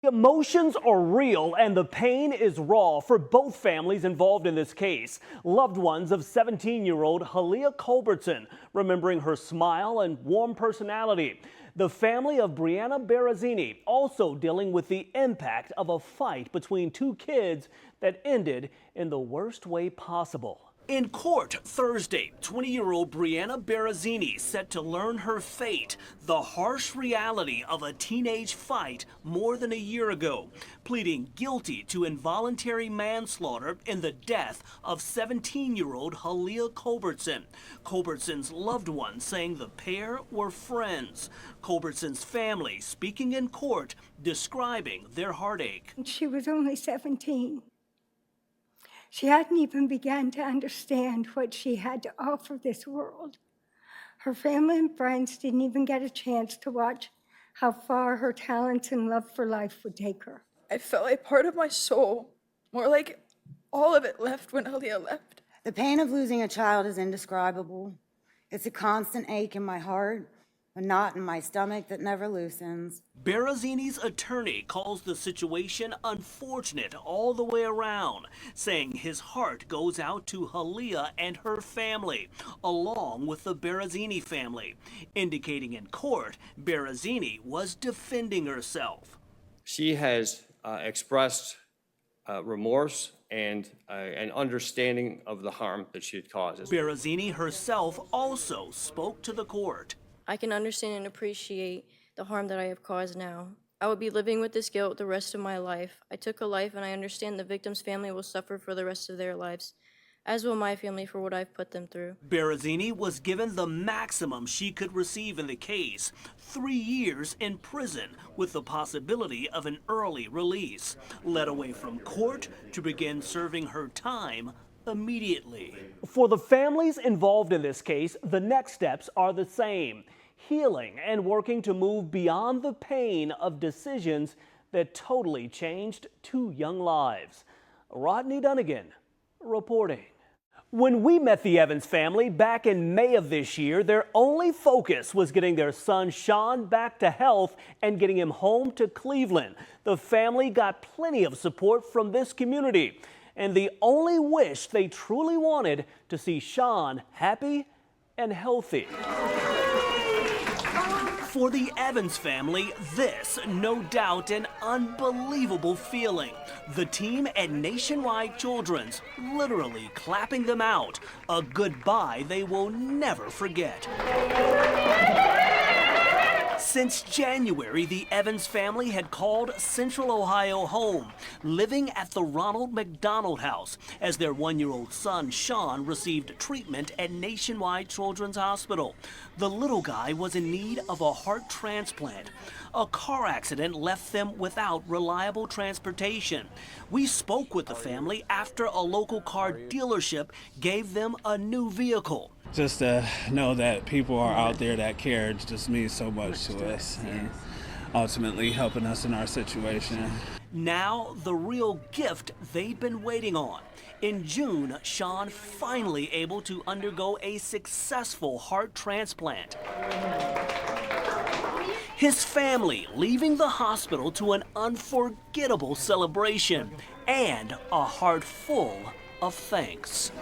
The emotions are real and the pain is raw for both families involved in this case. Loved ones of 17-year-old Halia Culbertson, remembering her smile and warm personality. The family of Brianna Berrezzini also dealing with the impact of a fight between two kids that ended in the worst way possible. In court Thursday, 20-year-old Brianna Berrezzini set to learn her fate, the harsh reality of a teenage fight more than a year ago, pleading guilty to involuntary manslaughter in the death of 17-year-old Halia Culbertson. Culbertson's loved ones saying the pair were friends. Culbertson's family speaking in court, describing their heartache. She was only 17. She hadn't even begun to understand what she had to offer this world. Her family and friends didn't even get a chance to watch how far her talents and love for life would take her. I felt like part of my soul, more like all of it left when Halia left. The pain of losing a child is indescribable. It's a constant ache in my heart, a knot in my stomach that never loosens. Berrezzini's attorney calls the situation unfortunate all the way around, saying his heart goes out to Halia and her family, along with the Berrezzini family, indicating in court Berrezzini was defending herself. She has expressed remorse and an understanding of the harm that she had caused. Berrezzini herself also spoke to the court. I can understand and appreciate the harm that I have caused now. I would be living with this guilt the rest of my life. I took a life and I understand the victim's family will suffer for the rest of their lives, as will my family for what I've put them through. Berrezzini was given the maximum she could receive in the case, 3 years in prison with the possibility of an early release, led away from court to begin serving her time immediately. For the families involved in this case, the next steps are the same: healing and working to move beyond the pain of decisions that totally changed two young lives. Rodney Dunigan reporting. When we met the Evans family back in May of this year, their only focus was getting their son Sean back to health and getting him home to Cleveland. The family got plenty of support from this community, and the only wish they truly wanted to see Sean happy and healthy. For the Evans family, this, no doubt, an unbelievable feeling. The team at Nationwide Children's literally clapping them out, a goodbye they will never forget. Since January, the Evans family had called Central Ohio home, living at the Ronald McDonald House as their 1-year-old son, Sean, received treatment at Nationwide Children's Hospital. The little guy was in need of a heart transplant. A car accident left them without reliable transportation. We spoke with the family after a local car dealership gave them a new vehicle. Just to know that people are out there that care just means so much to us, and ultimately helping us in our situation. Now, the real gift they've been waiting on. In June, Sean finally able to undergo a successful heart transplant. His family leaving the hospital to an unforgettable celebration and a heart full of thanks.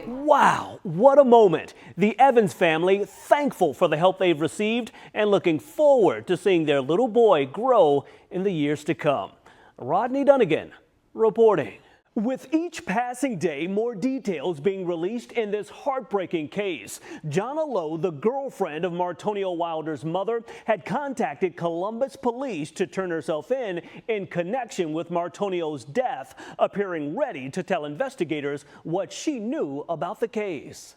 Wow, what a moment. The Evans family thankful for the help they've received and looking forward to seeing their little boy grow in the years to come. Rodney Dunigan reporting. With each passing day, more details being released in this heartbreaking case. Jonna Lowe, the girlfriend of Martonio Wilder's mother, had contacted Columbus police to turn herself in connection with Martonio's death, appearing ready to tell investigators what she knew about the case.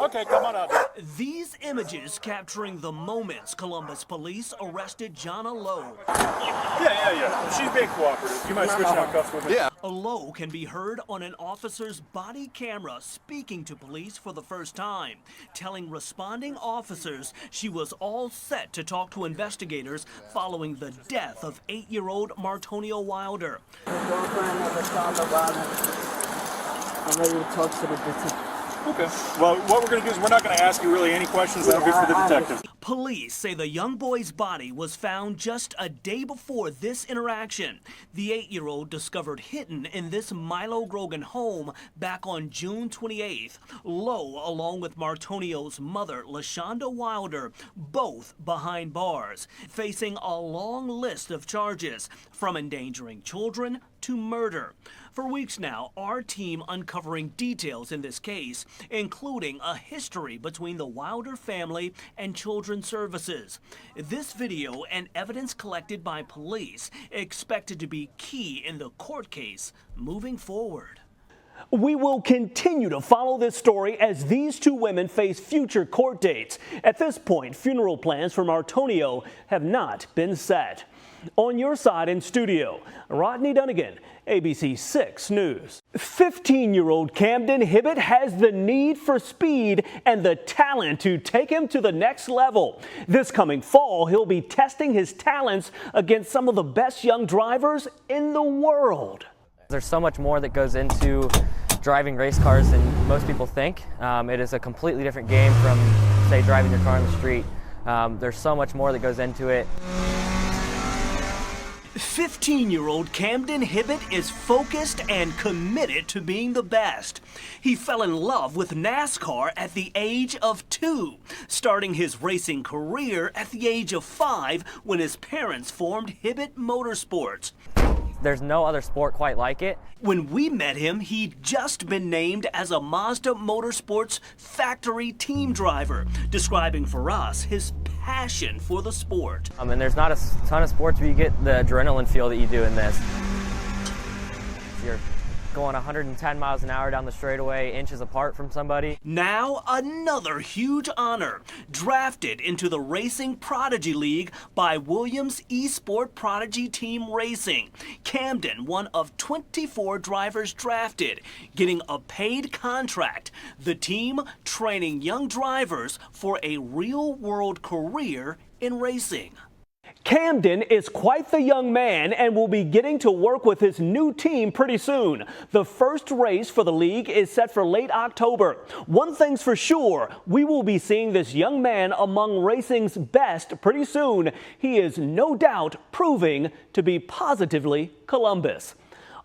Okay, come on out. These images capturing the moments Columbus police arrested Jonna Lowe. Yeah. She's being cooperative. You might switch out cuffs with me. Yeah. Lowe can be heard on an officer's body camera speaking to police for the first time, telling responding officers she was all set to talk to investigators following the death of 8-year-old Martonio Wilder. I'm ready to talk to the detective. Okay. Well, what we're going to do is we're not going to ask you really any questions. That'll be for the detective. Police say the young boy's body was found just a day before this interaction. The 8-year-old discovered hidden in this Milo Grogan home back on June 28th. Lowe, along with Martonio's mother, LaShonda Wilder, both behind bars, facing a long list of charges, from endangering children to murder. For weeks now, our team uncovering details in this case, including a history between the Wilder family and Children's Services. This video and evidence collected by police expected to be key in the court case moving forward. We will continue to follow this story as these two women face future court dates. At this point, funeral plans for Martonio have not been set. On your side in studio, Rodney Dunigan, ABC 6 News. 15-year-old Camden Hibbett has the need for speed and the talent to take him to the next level. This coming fall, he'll be testing his talents against some of the best young drivers in the world. There's so much more that goes into driving race cars than most people think. It is a completely different game from, say, driving your car on the street. There's so much more that goes into it. 15-year-old Camden Hibbett is focused and committed to being the best. He fell in love with NASCAR at the age of 2, starting his racing career at the age of 5 when his parents formed Hibbett Motorsports. There's no other sport quite like it. When we met him, he'd just been named as a Mazda Motorsports factory team driver, describing for us his passion for the sport. And there's not a ton of sports where you get the adrenaline feel that you do in this. You're going 110 miles an hour down the straightaway, inches apart from somebody. Now another huge honor, drafted into the Racing Prodigy League by Williams Esport Prodigy Team Racing. Camden, one of 24 drivers drafted, getting a paid contract. The team training young drivers for a real-world career in racing. Camden is quite the young man and will be getting to work with his new team pretty soon. The first race for the league is set for late October. One thing's for sure, we will be seeing this young man among racing's best pretty soon. He is no doubt proving to be positively Columbus.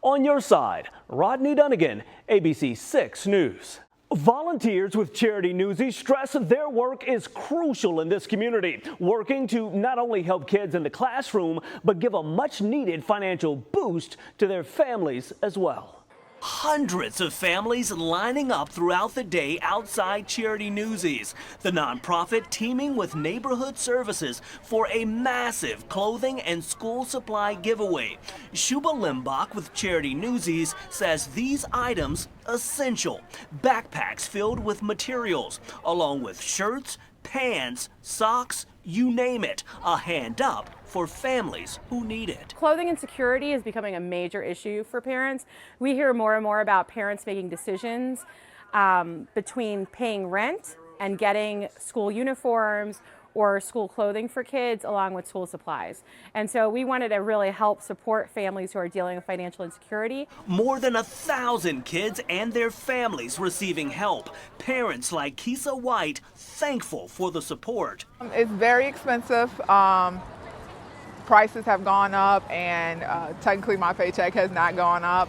On your side, Rodney Dunigan, ABC 6 News. Volunteers with Charity Newsies stress their work is crucial in this community, working to not only help kids in the classroom, but give a much-needed financial boost to their families as well. Hundreds of families lining up throughout the day outside Charity Newsies, the nonprofit teaming with neighborhood services for a massive clothing and school supply giveaway. Shuba Limbach with Charity Newsies says these items essential. Backpacks filled with materials, along with shirts, pants, socks, you name it, a hand up for families who need it. Clothing insecurity is becoming a major issue for parents. We hear more and more about parents making decisions between paying rent and getting school uniforms or school clothing for kids along with school supplies. And so we wanted to really help support families who are dealing with financial insecurity. More than 1,000 kids and their families receiving help. Parents like Kisa White thankful for the support. It's very expensive. Prices have gone up, and technically my paycheck has not gone up.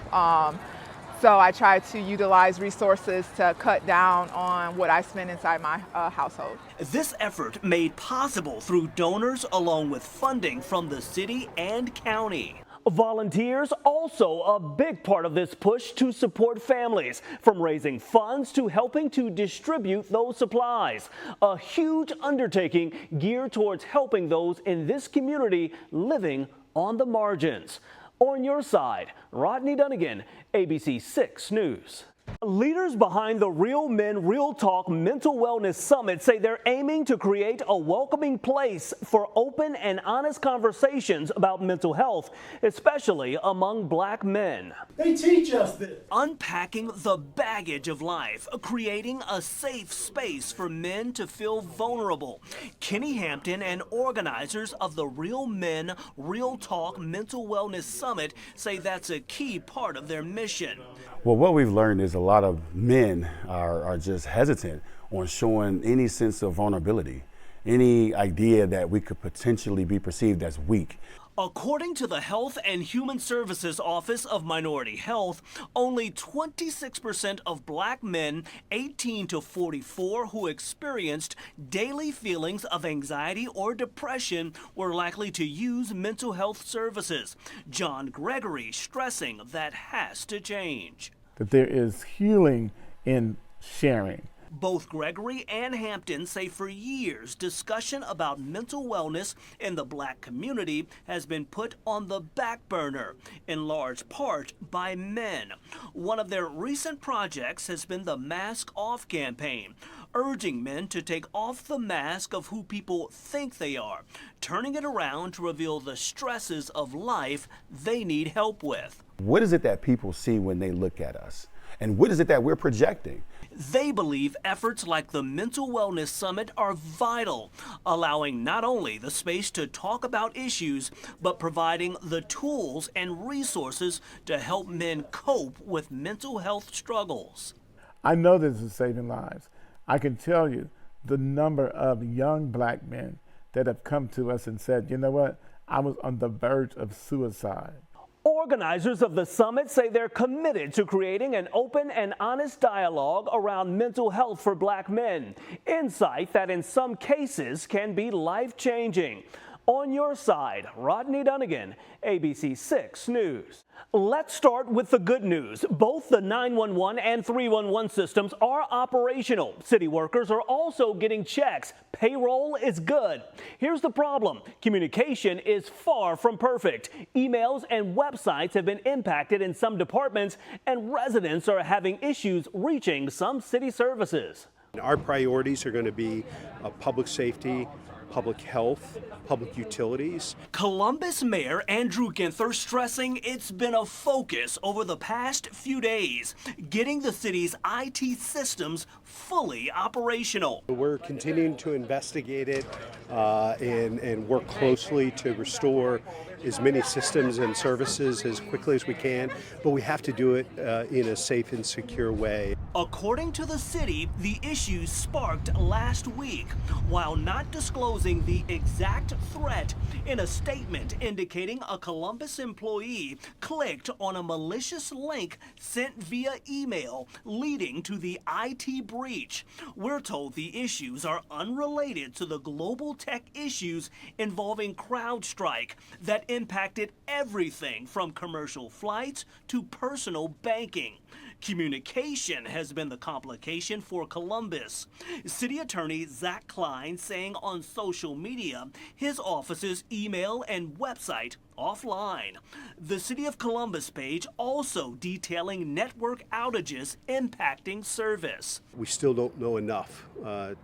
So I try to utilize resources to cut down on what I spend inside my household. This effort made possible through donors along with funding from the city and county. Volunteers also a big part of this push to support families, from raising funds to helping to distribute those supplies. A huge undertaking geared towards helping those in this community living on the margins. On your side, Rodney Dunigan, ABC 6 News. Leaders behind the Real Men, Real Talk Mental Wellness Summit say they're aiming to create a welcoming place for open and honest conversations about mental health, especially among Black men. They teach us this. Unpacking the baggage of life, creating a safe space for men to feel vulnerable. Kenny Hampton and organizers of the Real Men, Real Talk Mental Wellness Summit say that's a key part of their mission. Well, what we've learned is a lot of men are just hesitant on showing any sense of vulnerability. any idea that we could potentially be perceived as weak. According to the Health and Human Services Office of Minority Health, only 26% of black men 18 to 44 who experienced daily feelings of anxiety or depression were likely to use mental health services. John Gregory stressing that has to change. That there is healing in sharing. Both Gregory and Hampton say for years, discussion about mental wellness in the black community has been put on the back burner, in large part by men. One of their recent projects has been the Mask Off campaign, urging men to take off the mask of who people think they are, turning it around to reveal the stresses of life they need help with. What is it that people see when they look at us? And what is it that we're projecting? They believe efforts like the Mental Wellness Summit are vital, allowing not only the space to talk about issues, but providing the tools and resources to help men cope with mental health struggles. I know this is saving lives. I can tell you the number of young black men that have come to us and said, you know what, I was on the verge of suicide. Organizers of the summit say they're committed to creating an open and honest dialogue around mental health for black men. Insight that in some cases can be life-changing. On your side, Rodney Dunigan, ABC 6 News. Let's start with the good news. Both the 911 and 311 systems are operational. City workers are also getting checks. Payroll is good. Here's the problem. Communication is far from perfect. Emails and websites have been impacted in some departments, and residents are having issues reaching some city services. Our priorities are going to be public safety, public health, public utilities. Columbus Mayor Andrew Ginther stressing it's been a focus over the past few days, getting the city's IT systems fully operational. We're continuing to investigate it and work closely to restore as many systems and services as quickly as we can, but we have to do it in a safe and secure way. According to the city, the issues sparked last week, while not disclosing the exact threat. In a statement indicating a Columbus employee clicked on a malicious link sent via email, leading to the IT breach. We're told the issues are unrelated to the global tech issues involving CrowdStrike that impacted everything from commercial flights to personal banking. Communication has been the complication for Columbus. City Attorney Zach Klein saying on social media his office's email and website offline. The City of Columbus page also detailing network outages impacting service. We still don't know enough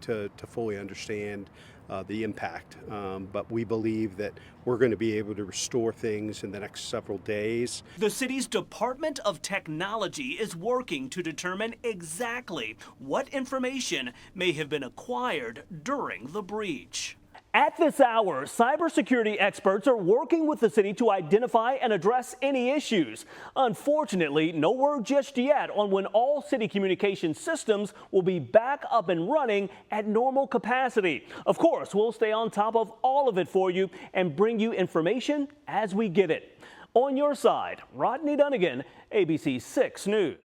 to fully understand the impact, but we believe that we're going to be able to restore things in the next several days. The city's Department of Technology is working to determine exactly what information may have been acquired during the breach. At this hour, cybersecurity experts are working with the city to identify and address any issues. Unfortunately, no word just yet on when all city communication systems will be back up and running at normal capacity. Of course, we'll stay on top of all of it for you and bring you information as we get it. On your side, Rodney Dunigan, ABC 6 News.